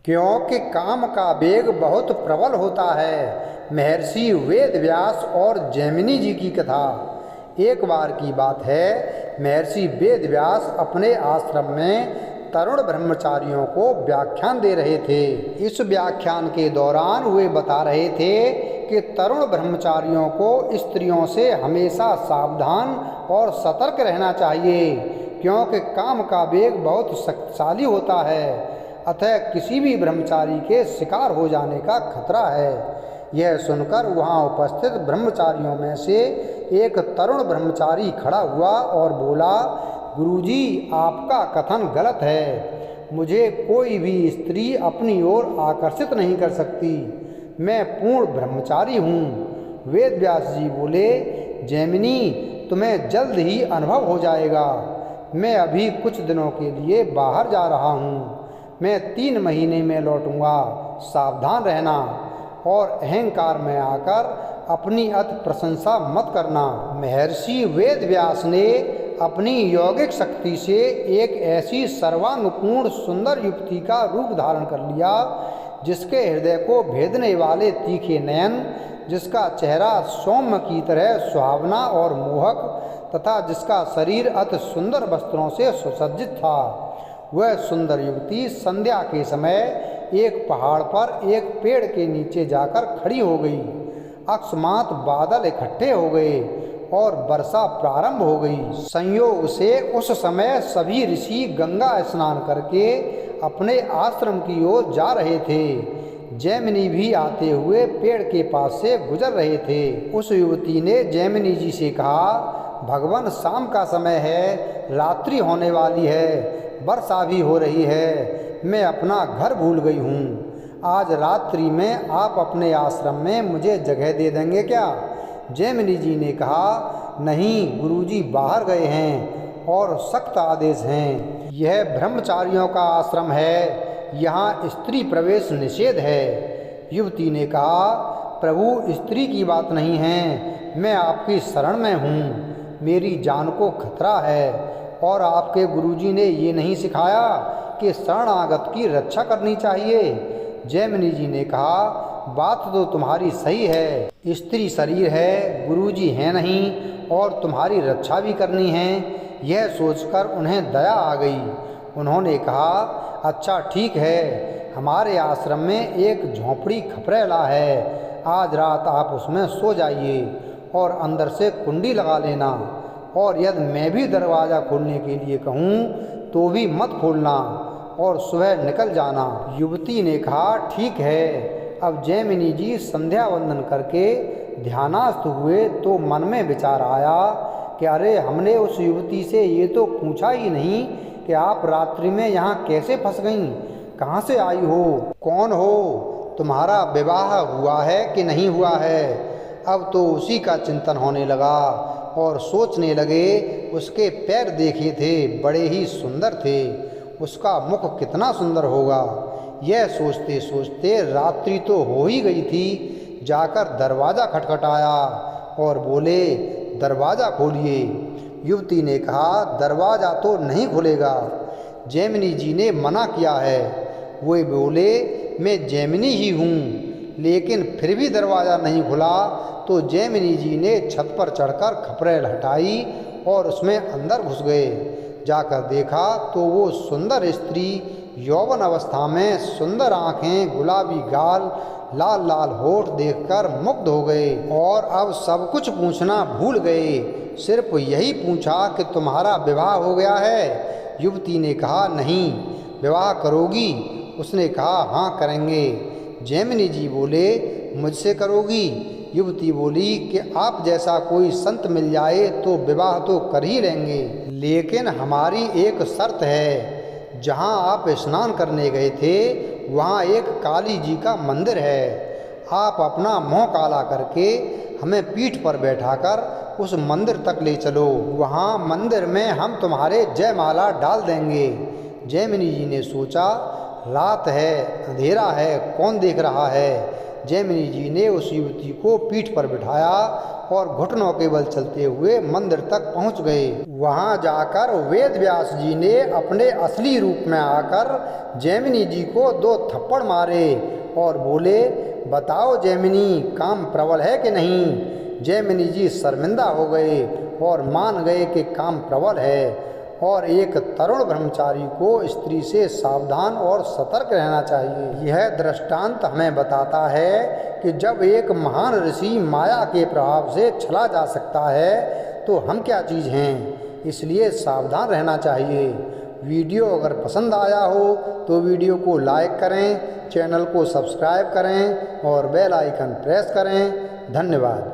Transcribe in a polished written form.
क्योंकि काम का वेग बहुत प्रबल होता है। महर्षि वेद व्यास और जैमिनी जी की कथा। एक बार की बात है, महर्षि वेद व्यास अपने आश्रम में तरुण ब्रह्मचारियों को व्याख्यान दे रहे थे। इस व्याख्यान के दौरान वे बता रहे थे कि तरुण ब्रह्मचारियों को स्त्रियों से हमेशा सावधान और सतर्क रहना चाहिए, क्योंकि काम का वेग बहुत शक्तिशाली होता है, अतः किसी भी ब्रह्मचारी के शिकार हो जाने का खतरा है। यह सुनकर वहाँ उपस्थित ब्रह्मचारियों में से एक तरुण ब्रह्मचारी खड़ा हुआ और बोला, गुरुजी, आपका कथन गलत है। मुझे कोई भी स्त्री अपनी ओर आकर्षित नहीं कर सकती। मैं पूर्ण ब्रह्मचारी हूँ। वेद व्यास जी बोले, जैमिनी, तुम्हें जल्द ही अनुभव हो जाएगा। मैं अभी कुछ दिनों के लिए बाहर जा रहा हूँ। मैं 3 महीने में लौटूंगा। सावधान रहना और अहंकार में आकर अपनी अति प्रशंसा मत करना। महर्षि वेद व्यास ने अपनी यौगिक शक्ति से एक ऐसी सर्वानुपूर्ण सुंदर युवती का रूप धारण कर लिया, जिसके हृदय को भेदने वाले तीखे नयन, जिसका चेहरा सौम्य की तरह सुहावना और मोहक तथा जिसका शरीर अति सुंदर वस्त्रों से सुसज्जित था। वह सुंदर युवती संध्या के समय एक पहाड़ पर एक पेड़ के नीचे जाकर खड़ी हो गई। अकस्मात बादल इकट्ठे हो गए और वर्षा प्रारंभ हो गई। संयोग से उस समय सभी ऋषि गंगा स्नान करके अपने आश्रम की ओर जा रहे थे। जैमिनी भी आते हुए पेड़ के पास से गुजर रहे थे। उस युवती ने जैमिनी जी से कहा, भगवान, शाम का समय है, रात्रि होने वाली है, वर्षा भी हो रही है, मैं अपना घर भूल गई हूँ। आज रात्रि में आप अपने आश्रम में मुझे जगह दे देंगे क्या? जैमिनी जी ने कहा, नहीं, गुरुजी बाहर गए हैं और सख्त आदेश हैं। यह ब्रह्मचारियों का आश्रम है, यहाँ स्त्री प्रवेश निषेध है। युवती ने कहा, प्रभु, स्त्री की बात नहीं है, मैं आपकी शरण में हूँ, मेरी जान को खतरा है और आपके गुरुजी ने ये नहीं सिखाया कि शरणागत की रक्षा करनी चाहिए। जैमिनी जी ने कहा, बात तो तुम्हारी सही है, स्त्री शरीर है, गुरुजी हैं नहीं और तुम्हारी रक्षा भी करनी है। यह सोचकर उन्हें दया आ गई। उन्होंने कहा, अच्छा ठीक है, हमारे आश्रम में एक झोंपड़ी खपरेला है, आज रात आप उसमें सो जाइए और अंदर से कुंडी लगा लेना, और यदि मैं भी दरवाज़ा खोलने के लिए कहूँ तो भी मत खोलना और सुबह निकल जाना। युवती ने कहा, ठीक है। अब जैमिनी जी संध्या वंदन करके ध्यानास्थ हुए तो मन में विचार आया कि अरे, हमने उस युवती से ये तो पूछा ही नहीं कि आप रात्रि में यहाँ कैसे फंस गईं, कहाँ से आई हो, कौन हो, तुम्हारा विवाह हुआ है कि नहीं हुआ है। अब तो उसी का चिंतन होने लगा और सोचने लगे, उसके पैर देखे थे, बड़े ही सुंदर थे, उसका मुख कितना सुंदर होगा। यह सोचते सोचते रात्रि तो हो ही गई थी। जाकर दरवाज़ा खटखटाया और बोले, दरवाज़ा खोलिए। युवती ने कहा, दरवाज़ा तो नहीं खुलेगा, जैमिनी जी ने मना किया है। वे बोले, मैं जैमिनी ही हूँ, लेकिन फिर भी दरवाज़ा नहीं खुला। तो जैमिनी जी ने छत पर चढ़कर खपरेल हटाई और उसमें अंदर घुस गए। जाकर देखा तो वो सुंदर स्त्री यौवन अवस्था में, सुंदर आँखें, गुलाबी गाल, लाल लाल होठ देखकर मुग्ध हो गए और अब सब कुछ पूछना भूल गए। सिर्फ यही पूछा कि तुम्हारा विवाह हो गया है? युवती ने कहा, नहीं। विवाह करोगी? उसने कहा, हाँ करेंगे। जैमिनी जी बोले, मुझसे करोगी? युवती बोली कि आप जैसा कोई संत मिल जाए तो विवाह तो कर ही लेंगे, लेकिन हमारी एक शर्त है। जहाँ आप स्नान करने गए थे वहाँ एक काली जी का मंदिर है। आप अपना मुँह काला करके हमें पीठ पर बैठाकर उस मंदिर तक ले चलो। वहाँ मंदिर में हम तुम्हारे जयमाला डाल देंगे। जैमिनी जी ने सोचा, रात है, अंधेरा है, कौन देख रहा है। जैमिनी जी ने उस युवती को पीठ पर बिठाया और घुटनों के बल चलते हुए मंदिर तक पहुंच गए। वहां जाकर वेद व्यास जी ने अपने असली रूप में आकर जैमिनी जी को 2 थप्पड़ मारे और बोले, बताओ जैमिनी, काम प्रबल है कि नहीं। जैमिनी जी शर्मिंदा हो गए और मान गए कि काम प्रबल है और एक तरुण ब्रह्मचारी को स्त्री से सावधान और सतर्क रहना चाहिए। यह दृष्टांत हमें बताता है कि जब एक महान ऋषि माया के प्रभाव से चला जा सकता है तो हम क्या चीज़ हैं, इसलिए सावधान रहना चाहिए। वीडियो अगर पसंद आया हो तो वीडियो को लाइक करें, चैनल को सब्सक्राइब करें और बेल आइकन प्रेस करें। धन्यवाद।